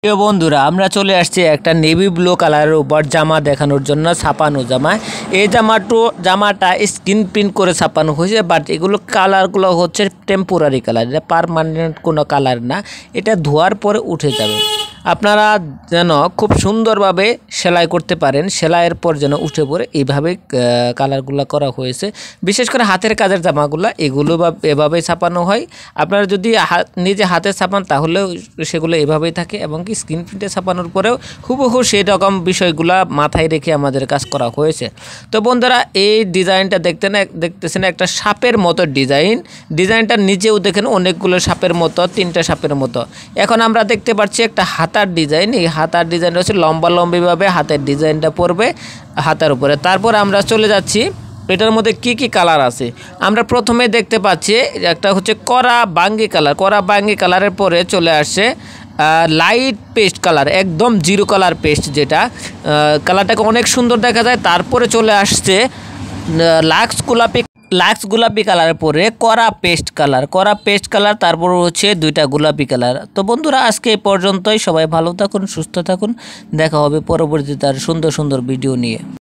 প্রিয় বন্ধুরা, আমরা চলে আসছি একটা নেভি ব্লু কালারের উপর জামা দেখানোর জন্য। ছাপানো জামা। এই জামাটা স্ক্রিন প্রিন্ট করে ছাপানো হয়েছে, বাট এগুলো কালারগুলো হচ্ছে টেম্পোরারি কালার, এটা পারমানেন্ট কোনো কালার না। এটা ধোয়ার পরে উঠে যাবে। আপনারা যেন খুব সুন্দরভাবে সেলাই করতে পারেন, সেলাইয়ের পর যেন উঠে পড়ে, এইভাবে কালারগুলো করা হয়েছে। বিশেষ করে হাতের কাজের জামাগুলো এগুলো এভাবেই ছাপানো হয়। আপনারা যদি নিজে হাতে ছাপান তাহলেও সেগুলো এভাবেই থাকে, এবং কি স্ক্রিন প্রিন্টে ছাপানোর পরেও হুবহু সেই রকম বিষয়গুলো মাথায় রেখে আমাদের কাজ করা হয়েছে। তো বন্ধুরা, এই ডিজাইনটা দেখতেছেন একটা সাপের মতো ডিজাইনটার নিচেও দেখেন অনেকগুলো সাপের মতো, 3টা সাপের মতো। এখন আমরা দেখতে পাচ্ছি একটা হাতার ডিজাইন। এই হাতার ডিজাইনটা হচ্ছে লম্বাভাবে হাতের ডিজাইনটা পড়বে হাতার উপরে। তারপর আমরা চলে যাচ্ছি এটার মধ্যে কি কি কালার আছে। আমরা প্রথমে দেখতে পাচ্ছি একটা হচ্ছে কড়া বাঙ্গি কালারের পরে চলে আসছে লাইট পেস্ট কালার, একদম জিরো কালার পেস্ট, যেটা কালারটাকে অনেক সুন্দর দেখা যায়। তারপরে চলে আসছে লাক্স গোলাপি কালারের পরে কড়া পেস্ট কালার, তারপর হচ্ছে 2টা গোলাপি কালার। তো বন্ধুরা, আজকে এই পর্যন্তই। সবাই ভালো থাকুন, সুস্থ থাকুন। দেখা হবে পরবর্তীতে আর সুন্দর সুন্দর ভিডিও নিয়ে।